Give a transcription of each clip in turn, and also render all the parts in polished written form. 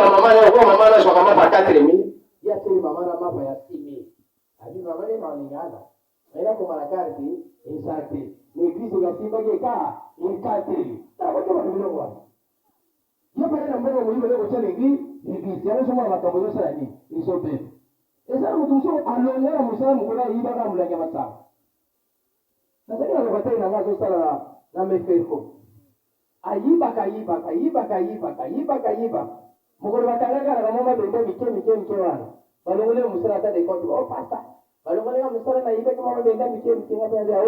maman là quoi maman là je maman par 4000 ya tele maman là mapa ya 6000 abi maman là malingana ila kwa marakati insati ni Kristo ya simba ka inkati tawo kwa mlongo yo pale na mbele mwibe leo chale ni Kristo yana soma makambo yote ya nini isobe esa mtu mso alonera musamu kuna iba kama mlanga matanga sasa kila wakati na ngazo sala na mefeko ayiba kayiba mugoro batanga na mama bende mike wana balongole musala ta de kontu o pasta balongole musala na iba kama bende mike ngapa ya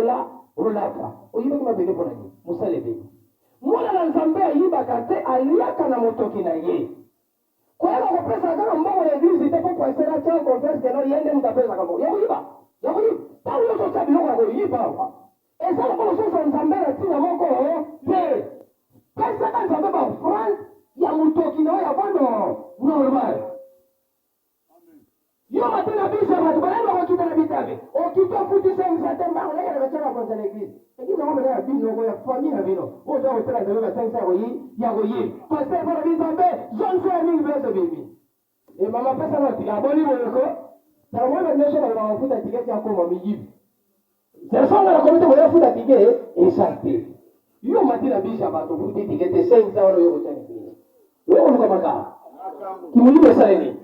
ola ka oyiba kama bende pona ni musale be mwana na nzambe ayiba kate aliaka na motoki na ye kwa hiyo kwa pesa kama mbongo ya juzi itapo kwa sera cha confess kana yende mtapesa kama yakuiba tawo yote tabi kwa kuiba hapa esa kwa sasa nzambe tina moko ye pesa kan nzambe ba franc ya mutoki na ya bando normal yo matena bisa watu bana kwa kitu na bitabe okitofuti sensa tamba na ya bachana kwa sana igisi lakini mambo ya bino kwa familia bino ozo otela ndio sensa kwa hii ya kwa hii pesa para bizambe zonse ya mingi besa bibi mama pesa na aboni wako tawana nesho na mafuta tiketi yako mami hivi sasa na komite kwa mafuta tiketi exactly yo matena bisa watu futi tiketi sensa wao yo kwa wewe uko maka kimuliwe sana nini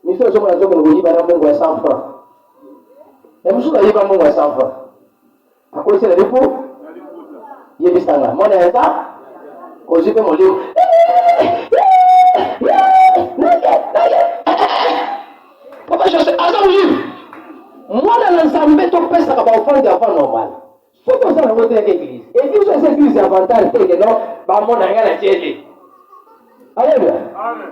Miso somo na zoko kujiba na Mungu wa sanfa. Msuka yiba Mungu wa sanfa. Akoise na lipo? Yebi sanga. Mwana yata? Kozipe molio. Papa chose azamu yibi. Mwana na nzambe to pesa ka ba ofandi afa normal. Soko sana wote ya église. Église c'est église avantage teke no ba mona ngala chele. Alléluia. Amen.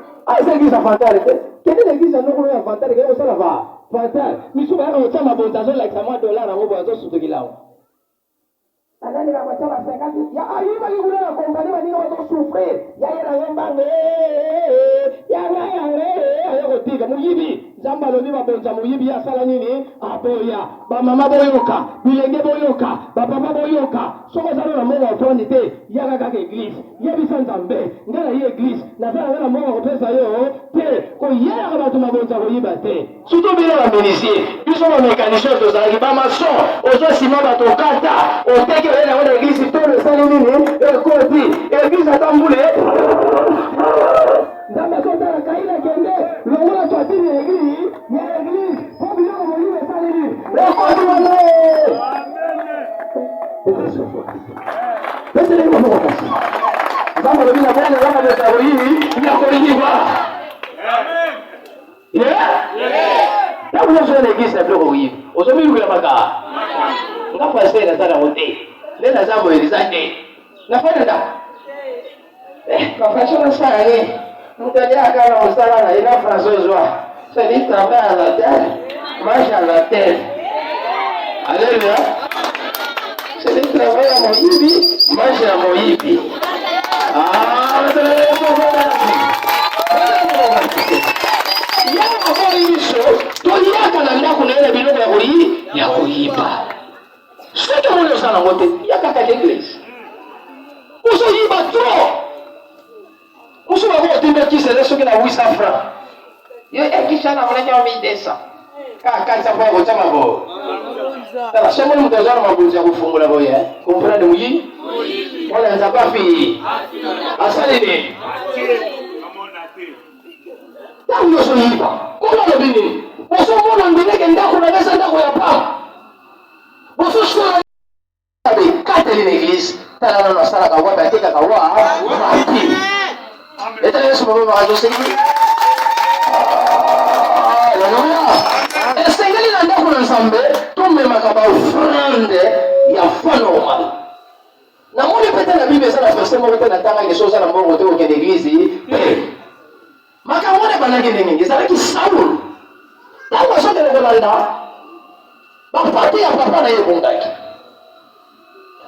C'est église avantage teke. Quelle est l'église à nous avantage que ça va avantage nous sommes à autant ma bonne like ça $1 à bozo sous de kilao anani ba kwa 50 ya aiba yule na kompani bani watu souffrir ya yera yombange ya ayokotika muyibi zamba lo ni babonza muyibi ya sala nini aboya ba mama boyoka bilenge boyoka ba papa boyoka soko zalo na Mungu afoni te ya kaka église ya bisanzambe ngala ye église na sala na Mungu kopesa yo te ko yera ka batu mabonza koyiba te surtout bila la ministère biso ba mécanicien to za ba maçon ozo simaba to kata o teke wena wena église to le sala nini ekoti église atambule ndamba kota la kaila kende longola twatini ya église kwa bilo ko yiwe sala nini ekoti wale Pese le mwana wakasi. Zama lo bila bwana zama le tawo hii ya kulijiba. Amen. Yeah. Tabu yo sele kisa bloko hii. Osomi yule maka. Ngapa sasa sana wote. Lena zama elizande. Nafanya nda. Kwa fashion sana ni. Mtaja kana msala na ina françois. C'est dit travail à la terre. Marche à la terre. Alléluia. C'est le travail à Moïbi, mange à Moïbi. Ah, c'est le travail. Il y a encore une chose. Toi, il y a quand on a connu le bilan de la Moïbi, il y a Moïba. C'est que vous le savez, il y a qu'à l'église. Vous savez pas trop. Vous savez pas où tu qui c'est le qui n'a 800 francs. Il y a qui s'en a volé 1200. Quand ça va vous ça va. Sasa sema ni mtazamo mabuzi ya kufungula boya. Comprendre muyi? Wala nzabafi. Asali. Tawo yoso yiba. Kono lo bini. Boso mono ndileke ndako na pesa ndako ya pa. Boso shona tabe kate ni église. Tala na sala ka wa batika ka wa. Amen. Eta yeso mama ma jo sengi. Esengeli na ndako na nsambe. Makaba offrande ya foi normal. Na moni pete na Bible ça la personne mo pete na tanga ke chose na mbongo te ke l'église. Makamone banaki nini? Ça qui Saul. Tango sote le balanda. Ba pati ya papa na yebondaki.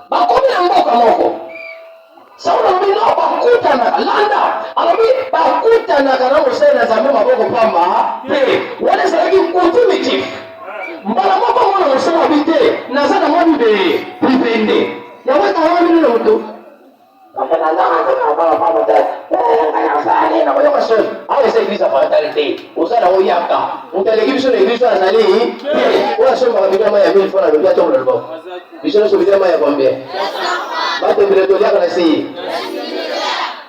Ba komi na mboka moko. Saul ambi na ba kuta na landa. Alabi ba kuta na kana mosela za mama boko pamba. Wale saraki continuity. Mbala moko mwana msema bite na sana mwabi be bipende ya weka hawa mimi ndo kama na baba baba da kana sana na kwa pasteur awa eza église ya fraternité osala oyaka otaleki biso na église oyo azali oyo asombaka bilama ya 1000 fois na lobi atombola loboko biso nyonso bilama ya combien batembele toliaka na se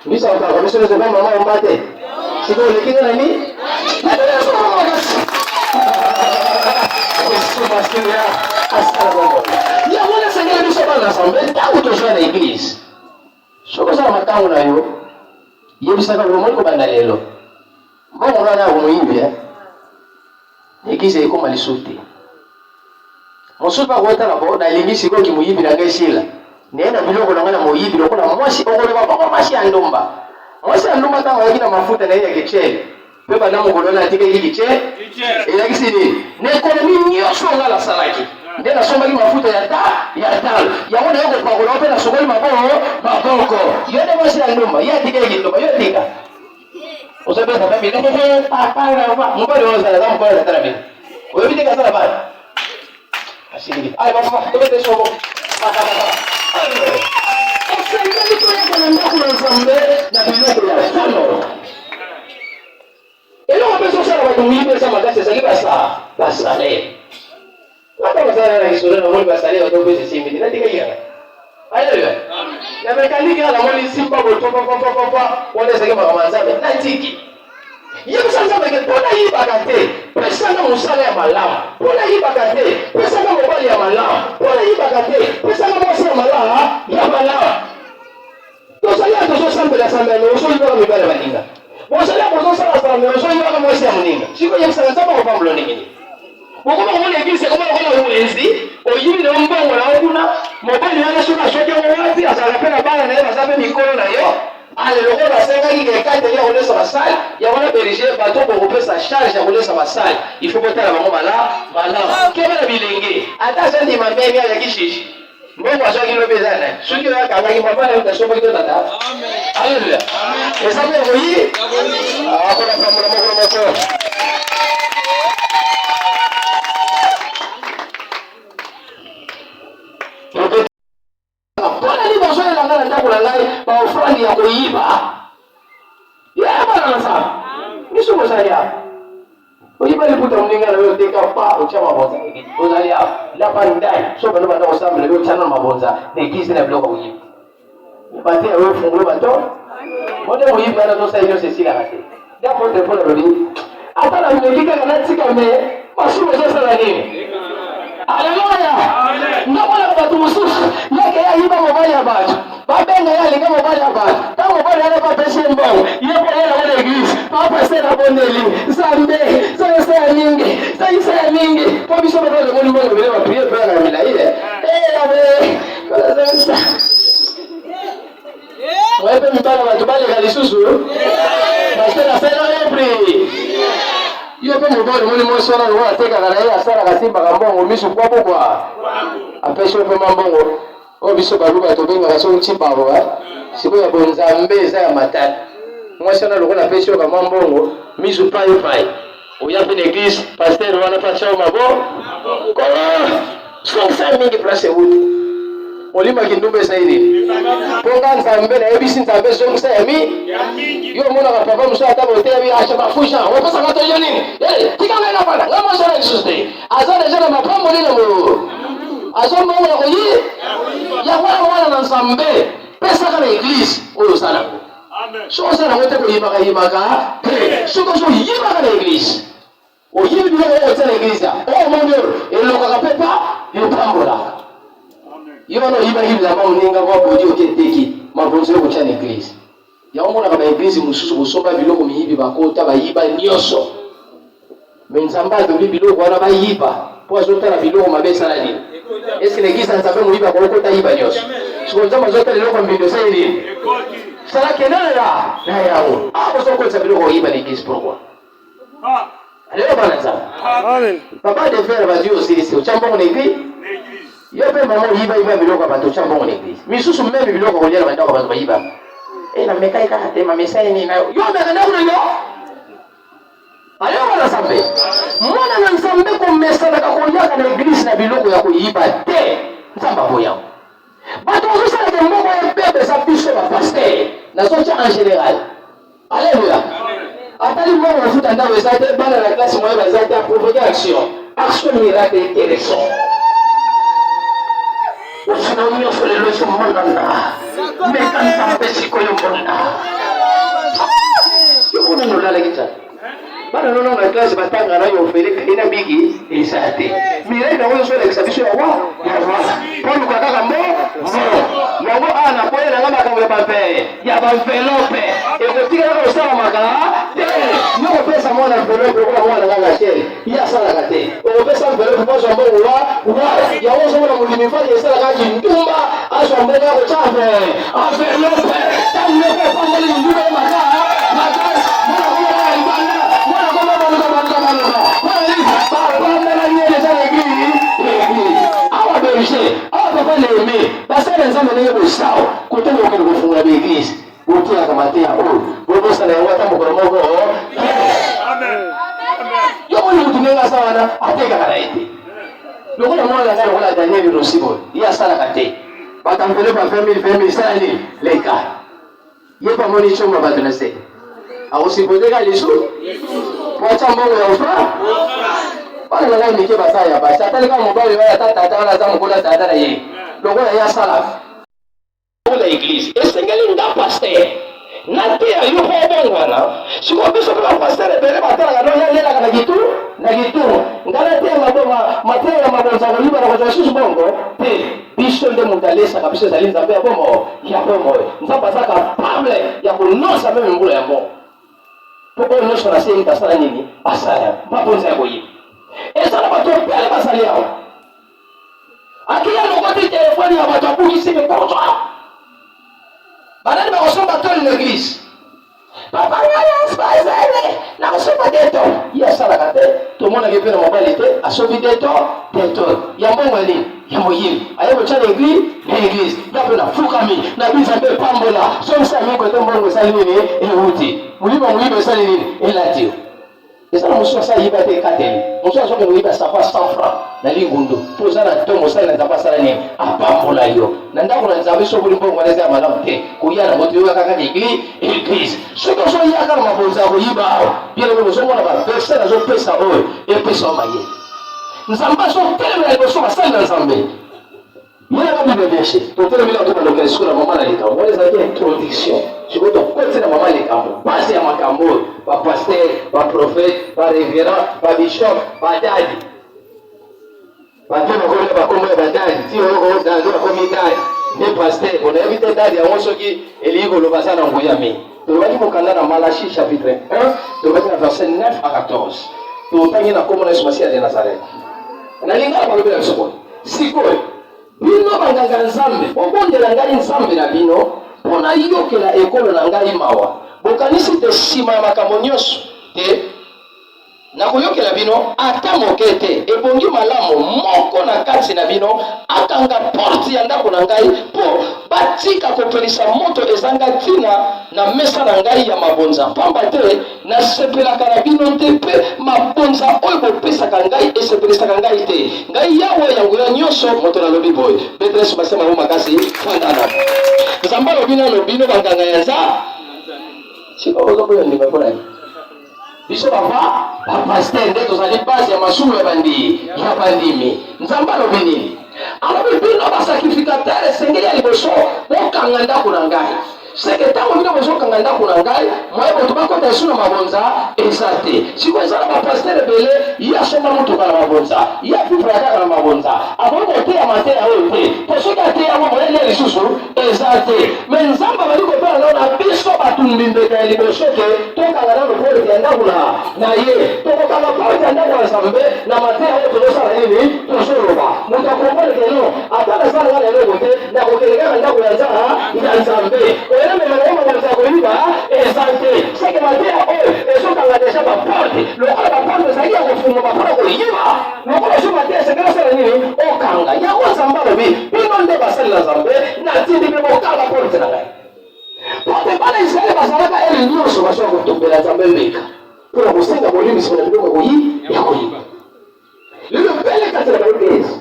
biso akaka biso nyonso ba mama omba te siko olekinga nani yango nasengeli biso bana ensemble ntango tozwa na église soki ozala matango na yo yebisaka lomoni kobanda lelo mbongo wana yako moyibi église ekoma lisusu te mosusu bakotala bo nalingi sikoki moyibi na ngai sila naye na biloko na ngai na moyibi lokola mwasi okoloba boko mwasi ya ndumba ntango ayaki na mafuta na ye ya kicele mpe banda mokolo wana atikaki kicele eyakisi nini na ekonomi nyonso nga nasalaki nde nasombaki mafuta ya talo yango na ye kopakola mpe nasokoli maboko yo nde mwasi ya ndumba ye atikaki ndumba yo tika osabesa ta bino mobali wana ozala mokolo atala bino oyebi te kasala bana asiliki ale bapapa tobete soko esengeli toyaka na ndako na nzambe na biloko ya tano eloko mpe sosala bato moyibi eza makasi ezali basale ata basala na kisolo namoni basale bato mpe esimbini natikakiyaka aleluya na mekaniki ala namoni simba botopapapapa wana ezali makambo ya nzambe natiki yebisa nzambe ke mpona yibaka te pesanga mosala ya malamu mpona yibaka te pesanga mobali ya malamu mpona yibaka te pesanga mwasi ya malamu tozali ya tozosambela sambela osoyibaka mibali ya baninga bozali ya bozosala sambela osoyibaka mwasi ya moninga siko yebisaka nzambe akopambola ndenge okoma komona eglise ekoma lokola wenzi oyibi na mbongo na okuna mobali wana soki asoki wati azalaka mpe na bana na ye baza mpe mikolo na yo ale lokola basengaki kekateli ya kolesa basali yango na berger bato kokopesa charge ya kolesa basali ifo kotala bango malamu kebe na bilenge ata aza ndima mbeni ayaki shishi mbongo azwaki lobi eza naye soki oyo akangaki mama na yo tasombaki to tata aleluya eza mpe koyi akona pambola mokolo moko mpona li bazoyela ngai na ndako na ngai baofrandi ya koyiba yebana na sama miso bozali awa oyiba liputa moninga na yo oteka pa otya mabonza ozali awa lapa ndai so bano banda kosambela yo otyana na mabonza na eglise na biloko koyiba bate yayo efungula bato mote moyibi wana tosali nyonso esilaka te nde apotre mpona lobi ata na meki kaka natika me masumu ezosala nini aleluya nakolaka bato mosusu yeke yayiba mobali ya bato babenga ye alinga mobali ya bato ntango mobali wana bapesi ye mbongo ye mpo ye nango na eglise bapase na bondeli nzambe zoyesa ya mingi zoyisa ya mingi mpo biso bato balengoli mbongo bele baprie mpe na milai yabe kolazesa oye mpe mibala bato baleka lisusu paster asalaka pri yo mpe mobali moni mwasi wana lokola atekaka na ye asalaka asimbaka mbongo miso kwabokwa apesi yo mpe mambongo oyo biso baluka tobengaka soki ntipako sikoyo ya bonzambe eza ya matata mwasi wana lokola apesi yo kamwa mbongo miso paipai oya mpe na eglise paster wana mpe atya yo maboko kolo sokisa mingi place euti olimaki ndumba esali nini mponga nzambe nayebisi nzambe ezongisa ya mingi yo omonaka papa mosusu ata boteyabi acha bafusha opesaka to yo nini tika ngai nafanda ngai mosala lisusu te aza deja na mapambo nini mo azombongo ya koyi yango wana na nzambe pesaka na eglise oyo osalango soki osalango te koyibaka te soki ozoyibaka na eglise oyibi biloko oyo otya na eglise oyo omoni oyo elokaka mpe pa epambolaka yo wana oyibaki bilamba moninga kwa bodi oketeki mabonzo yo kotya na eglise yango omonaka baeglise mosusu kosomba biloko miyibi bakota bayiba nyonso me nzambe adobi biloko wana bayiba mpo azotala biloko mabe esala nini eske na eglise ya nzambe moyibi akokota yiba nyonso siko nzambe azotala eloko mbindo esali nini sala kenelela na yango akozokotisa biloko oyiba na eglise pourkui alelo bana nzambe papa de frere bazwi osilisi otya mbongo na eglise yo mpe mama oyiba biloko ya bato otya mbongo na eglise misusu meme biloko kolia na bandako bato bayiba namekai kaka te mamesai nini nayo yo ameka ndako na yo alelo na nzambe mwana na nzambe komesanaka koyaka na eglise na biloko ya koyiba te nzambe aboyango bato bazosalaka mbongo ebebe eza biso bapaster nazotya en général alleluya Natali mwa mafuta ndao ezate bana la classe moyenne bazate provoquer action miracle intéressant. Usinonyo fele lo sumonana mekanta pesiko yo mona yo kuna nolala kita bana nono na classe batanga na yo fele ina bigi ezate miracle na yo so l'exhibition wa Paul kaka mbo yango ana koyela ngama kangwe bape ya envelope ekotika na osala makala yo pesa mwana envelope kwa mwana nganga shele ya sala kate o pesa envelope mozo mbo wa ya wozo mwana mulimi fanye sala kaji ndumba aso mbele yako chafe envelope tamle kwa pambali ndumba makala makala mwana papa n'aimé basala nzambe ndenge bosao kotonga okende kofungola baeglise botiaka mateya oyo bobosana yango ata mokolo moko yo moni mutu ndenge asa wana atekaka na ye te lokola mwana ngai lokola daniel rosibo ye asalaka te batamvele pa 20 sala nini leka ye pamoni tshomba bato na se akosipoteka lisu po atya mbongo ya ofra bana na ngai mike basala ya basi atalika mobali wana ata tata wana aza mokola tata na ye lokola ye asala la église esengeli nga paster nateya yo mpo obongwana sikoyo biso mpe bapaster ebele batalaka no yalelaka na gitu nga nateya mateya ya mabonza koliba na kozala susu bongo te biso nde moto alesaka biso ezali nzambe ya bomo nzambe aza capable ya konosa meme mbula ya mbongo mpo oyo nyonso nasengi basala nini basala mabonza ya koyiba ezala bato ebele basali awa akiya lokoti telefone ya bato abukisi mikonzo banani bakosomba toli l'église papa ngai na kosomba deto ye asalaka te tomonaki mpe na mobali te asobi deto ya mbongo ya nini ya moyini aye kotya na église nga mpe nafukami na binzambe epambola somisa miko te mbongo esali nini euti moyiba esali nini elati ezala mosusu asala yiba te ekateli mosusu azokende koyiba sapa 100 francs na lingundu mpo oza na ntongo osali na nzambe asala nini apambola yo na ndako na nzambe soboli mbongo wana eza ya malamu te koya na moto yoya kaka na église soki ozoyaka na mabonza ya koyiba awa bieleme ozomona baverser azopesa oyo epesa o mayele nzambe azotelemela liboso basali na nzambe yena babible verse totelemela oto balokela sikoyo na mama na likambo wana ezalaki introduction sikoyo tokoti na mama likambo base ya makambo oyo bapaster baprofete bareverend babishop badadi bato bakomi bakombo ya badadi ti oyo dadi bakomi dadi nde paster onayebi te dadi yango soki elingi koloba aza na nguya mingi tolobaki kokanda na Malachi chapitre 1 tolobaki na verset 9 à 14 totangi na kombo na yesu masiya de nazareth nalingana balobela biso boye sikoyo bino banganga nzambe bobondela ngai nzambe na bino mpo nayokela ekolo na ngai mawa bokanisi te nsima ya makambo nyonso te nakoyokela bino ata moke te ebongi malamu moko na kati na bino akanga porti ya ndako na ngai mpo batika kopelisa moto ezanga ntina na mesa na ngai ya mabonza pamba te nasepelaka na bino te mpe mabonza oyo bopesaka ngai esepelisaka ngai te ngai yawe yanguya nyonso moto nalobi boye petres basema yo makasi fandana nzambe alobi nano bino banganga ya nza sikoyo ozokoyo ndima mpona biso bapaster nde tozali base ya masumu ya bandimi nzambe alobi nini alobi bino basacrificateur esengeli ya liboso bokanga ndako na ngai seke ntango bino bozokanga ndako na ngai moye moto bakota esu na mabonza eza te sikoyo ezala bapaster ebele ye asomba motuka na mabonza ye afifula kaka na mabonza akoki koteya mateya oyo te po soki ateyango moyele lisusu eza te me nzambe abali kopela nao na biso batumbi mbeka ya liboso te tokanga nano porte ya ndako na ye tokokanga porte ya ndako na nzambe na mateya oyo tozosala nini tozoloba moto akomboleke no ata nasalanga na eloko te nakokende kaka ndako ya nzambe oyememela yo mabonza ya koyiba eza te seke mateya oyo ezokanga deja baporte lokola baporte ezali ya kofungwa mpona koyiba lokola ozo mateya esengeli osala nini okanga yango nzambe alobi bino nde basali na nzambe natindi mpe bokanga porte na ngai porte bana israele bazalaka ere nyonso basoka kotombela nzambe mbeka mpona kosenga bolimbisima na biloko ya koyiba lelo pele kati na baeglise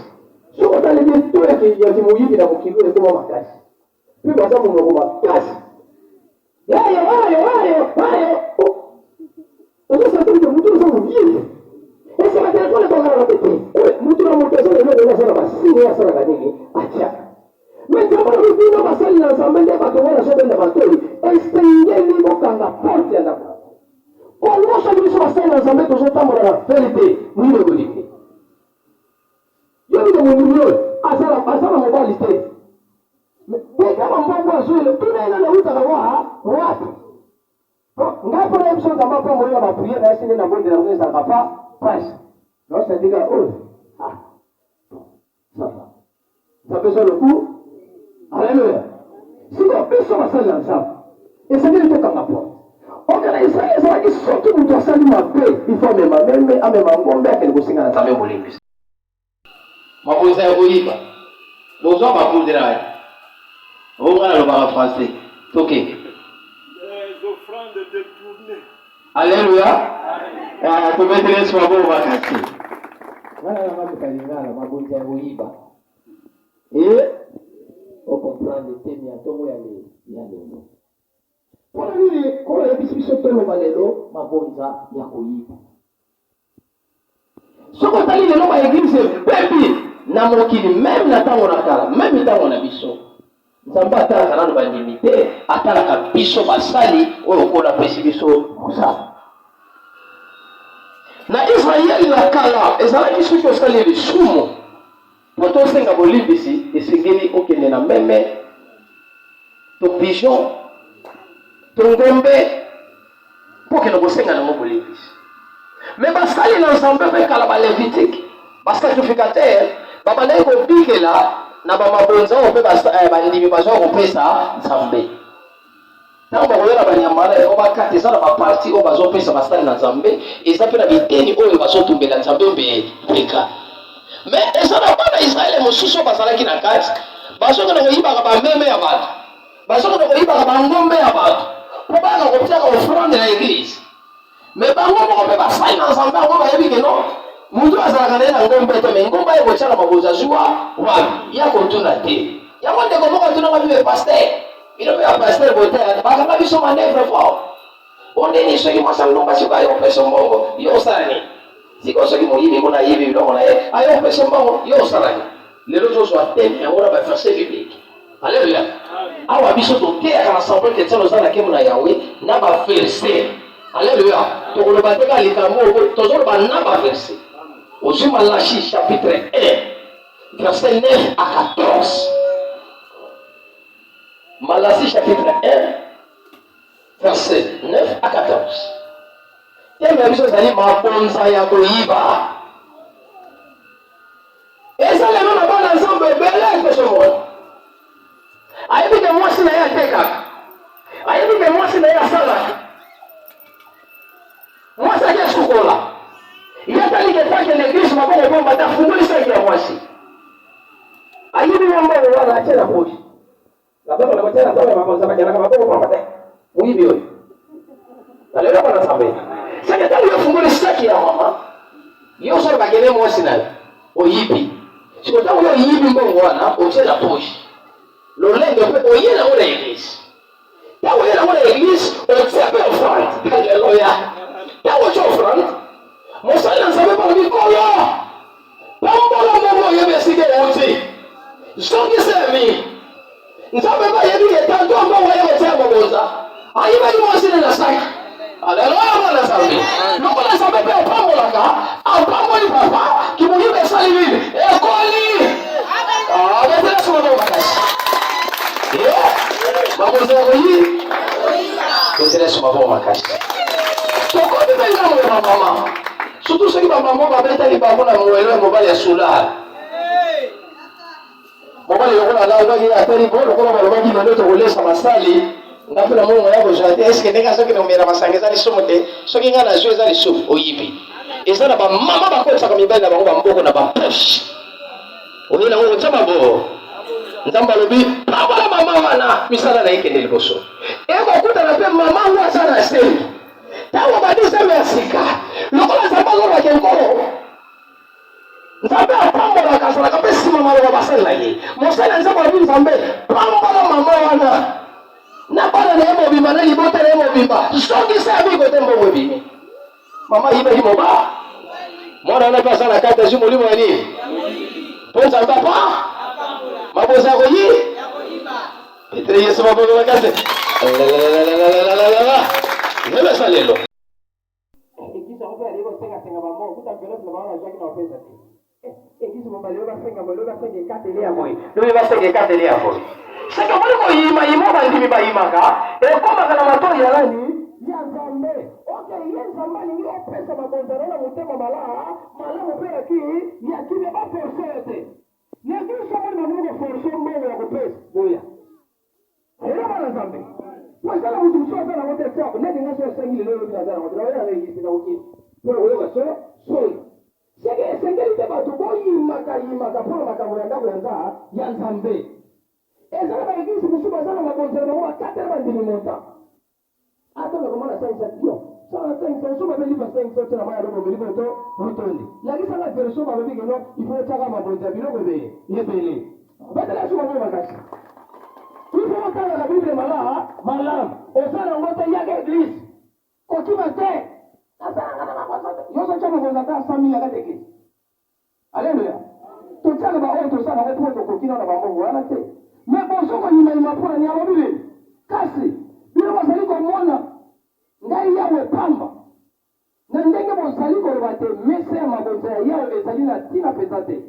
soko taleli to ya kimoyibi na mokili oyo ekoma makasi mpe baza monoko makasi yayo nini asala nini acha maintenant ba bino basali na nzambe nde bato wana sobe na batoi esengeli bokanga porte ya ndako onyonso biso basali na nzambe tozotambola na verite mwile kolike yobino mongulu asala mobali te kama mbongo azwile tunaenda nautaka watu ngapo na biso nzambe apambolela bapriere na yasine na bonde na kunezalaka pa pasi naosadika oyo nzambe eza loku Alléluia. Siko biso basali na nzambe esengeli tokanga porte okana israeli ezalaki soki moto asali mabe ifo amema meme amema ngombe akende kosenga na nzambe molembi makonzi ya koyiba bozwa bakundira onga nalobaka français toke les offrandes détournées. Alléluia. Tumetele swabo makasi wana na mambo kalingana makonzi ya koyiba o comprendre temi ya tongo ya lelo mpona nini kola yebisi biso toloba lelo mabonza ya koyiba soki otali lelo baeglise bebi na mokili meme na ntango na kala meme ntango na biso nzambe atalaka nano bandimi te atalaka biso basali oyo kola apesi biso mosala na israeli na kala ezalaki soki osali lisumu po tosenga bolimbisi esengeli okende na meme to pigeon to ngombe mpo okende kosenga nango bolimbisi me basali na nzambe mpe kala balevitike basacrificateur babandaki kobikela na bamabonza oyo mpe bandimi bazwa kopesa nzambe ntango bakoyela banyama na bakata eza na baparti oyo bazopesa basali na nzambe eza mpe na biteni oyo bazotumbela nzambe mbeka me eza na bana israele mosusu oyo bazalaki na kati bazokende koyibaka bameme ya bato bazokende koyibaka bangombe ya bato mpo bana kotiaka ofrande na eglise me bango moko mpe basali na nzambe yango bayebi keno mundu azalaka naye na ngombe te me ngombe ye kotiaka maboza zuwa wapi ya kotuna te yango ndeko moko atunanga bibe paster bino mpe ya paster bote bakanga biso manevre fort ondeni soki mwasa ngomba siko ayopesa mbongo yo osala nini siko soki moyibi mona yibi biloko na ye ayopesa mbongo yo osala nini lelo tozwa teme yango na baverse biblique alleluya awa biso toteyaka na semble ke nzambe oza na nkembo na yawe na baverse alleluya tokoloba te ka likambo tozoloba na baverse ozwi Malachi chapitre 1 verset 9 à 14 Malachi chapitre 1 verset 9 à 14 teme ya biso ezali mabonza ya koyiba eza lelo na bana nzambe ebele tosomona ayebi ke mwasi na ye atekaka ayebi ke mwasi na ye asalaka mwasi ake sukola yatali ke take l'église maboko bomba tafungoli saki ya mwasi ayebi yo mbongo wana atie na poshi naboko na kotia na nzambe ya mabonza bakelaka maboko bomba te moyibi oyo alelo bana nzambe saki tali yo fungoli saki ya mama yo solo bakele mwasi nayo oyibi sikotango yo oyibi mbongo wana otie na poshi lolenge mpe oye nango na eglise ntango oye nango na eglise otia mpe offrande halleluya ntango otia offrande mosali na nzambe balobi kolo pambola mbongo oyeba esika euti soki semi nzambe bayebi etanto mbongo ye kotia mobonza ayibaki mwasine na saki alleluya mwana nzambe lokola nzambe mpe opambolaka apamboli papa kimoyiba esali nini ekoli betela somo makasi makonzi ya koyi betela somo makasi tokomi mpe ngambo ya bamama surtout soki bamama babetaki bango na moelo ya mobali ya solar mobali lokola nalobaki atali bo lokola balobaki lelo tokolesa masali ngape na mongo ya kozwa te eske ndenge soki naomela masanga eza lisumu te soki ngai nazwi eza lisumu oyibi eza na bamama bakotisaka mibali na bango bamboko na baposhe oye nango kotyama bo nzambe alobi pambola mama wana misala na ye kende liboso ekokutana mpe mama wu aza na se ntango badi nzambe ya sika lokola nzambe azolobaki nkolo nzambe apambolaka azalaka mpe nsima maloba basali na ye mosali na nzambe alobi nzambe pambola mama wana na bana na ye mobimba na libota na ye mobimba soki se abi kote mbongo ebimi mama yibaki moba mwana wana mpe aza na kati azwi molimo ya nini Ponza papa. Maboza koyi. Petre Yesu maboko makase. Nebe salelo. Ikisa kwa leo senga mamo kutambela na bana jaki na pesa. Ikisa mama leo basenga katelea boy. Leo basenga katelea boy. Saka wale ko yima bandi bayimaka. Koma kana mato ya nani? Ya Nzambe. Okay, ya Nzambe ni pesa mabonza na mutema mala mpera ki ya kibe ba forcete. Na kisha mwana mungu force mbele ya kupesa. Boya. Era bana Nzambe. Kwa sababu mtu sana wote kwa nani ngaso sengile leo bila zana wote wala wengi sina ukini. Kwa hiyo washo soi. Sengeli te batu boyi maka polo makamura ndaku ya Nzambe. Ezala ba igisi kusuba sana mabonza na wa katera ndini monta. Hata kama na sasa ndio. Sana sasa suba beli ba sasa tena maya robo beli boto rotondi. Lakini sana verso ba beli no ifo taka mabonza bilo bebe. Yebele. Badala suba mwa makasi. Ifo wakala na Biblia malam. Osana ngote yake English. Okiba te. Sasa ngana mabonza. Yoso chama bonza ta family akate ki. Haleluya. Tutaka ba oto sana wetu kokina na bambo wana te. Meboso kwa nyuma pora ni ababili. Kasi. Bilo wasaliko mwona. Ngai yawe pamba. Na ndenge bosaliko bate mese ya mabonza yawe ezalina tina pesate.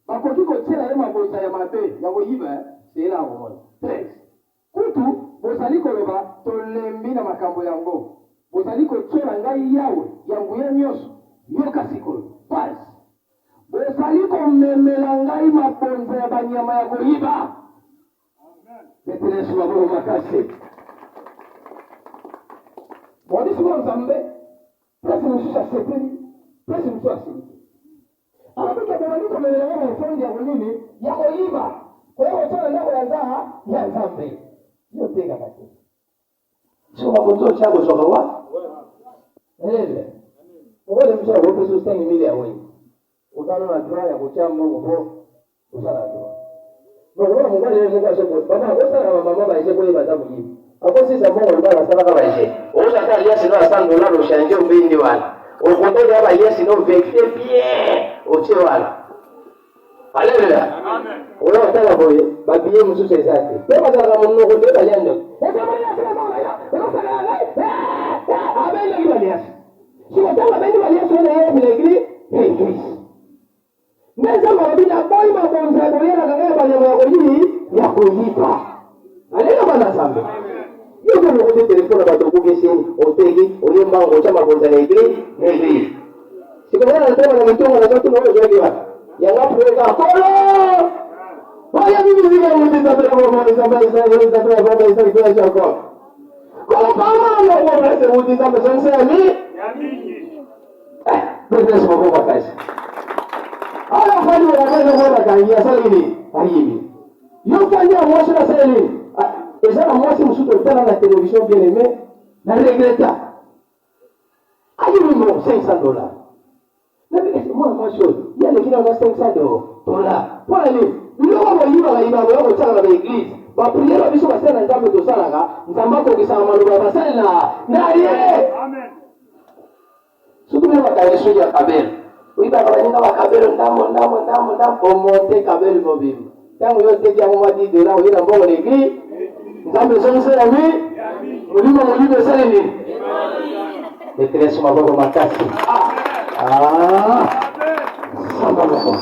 Bakotiko tshela ya mabonza ya mabe ya boyiba sela ngomona. 3. Kutu bosaliko loba tolembi na makambo yango. Bosaliko tshela ngai yawe yangu ya nyoso. Yoka sikolo. Pas. Bosaliko memela ngai mabonza ya banyama ya boyiba. Peteresu waboro makase. Mwadi suwa Nzambe. Presi msusha seperi. Presi msusha seperi. Anapika bwaniko melelewa mfondi ya nini? Ya boyiba. Kwa hiyo wachana ndako ya nzaha ya Nzambe. Yo tega kati. Sio magonzo chako soka wa? Ele. Wewe msha wote sustain mili ya wewe. Utano na dua ya kuchamba ngo usala dua. Bwana Mungu anaweza kusema baba kosa na mama baje kwa ibada mjini. Hapo sisi ambao walikuwa sana kama hivi. Oza hata Yesu ndio asante nalo shanje mbindi wala. Ukondoka hapa Yesu ndio vekte bien. Oche wala. Haleluya. Amen. Ola utala boye babie msuse zake. Kama kama mno kwa ndio yando. Sasa bwana sema bwana ya. Sasa ngai. Abenda kibali Yesu. Sio kama abenda Yesu na yeye bilegri. Neza mabina boy mabonza boyera kanga banyama yako hii ya kulipa. Alena bana Nzambe. Yuko ngo telefona bato kugesi otegi oyemba ngo chama bonza na igri ngi. Sikomana na tena na mtongo na tatu nawe zake wapi? Yanga preka kolo. Waya bibi bibi ngo tata kwa mama Nzambe Nzambe tata kwa baba Nzambe kwa chako. Kwa mama ngo ngombe se Nzambe sense ni ya mingi. Ndio sema kwa kazi. Ala fanya wanafanya kwa kangia salini. Hayibi. Yofanya mwashi na salini. Ezala mwasi msuto tena na television bien aimé na regretta. Ayi mo $500. Na vile moi chose, il y a les qui ont $500. Voilà. Pour aller, nous on y va on tala na l'église. Ba prière biso ba sana Nzambe to salaka, Nzamba ko kisama maluba ba sala. Na ye. Amen. Sukume ba ka Yesu ya kabel. Uiba ba nyinga ba kabel ndamo monte kabel mobile. Tangu yote kia mwadi $10 uina mbongo l'église. Nzambe zonse na mi. Mulimo sala ni. Peteresu maboko makasi. Samba maboko.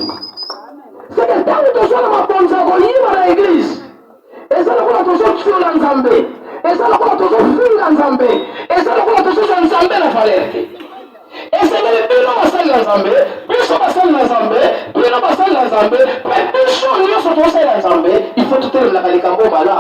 Sasa tangu tosona mabonza ko yiba na église. Esa la kwa tozo chula Nzambe. Esa la kwa tozo funga Nzambe. Esa la kwa tozo Nzambe na falerke. Esa le bino basala Nzambe, biso basala Nzambe, bino basala Nzambe, biso nyoso tosala Nzambe, il faut tutelemela kalikambo mala.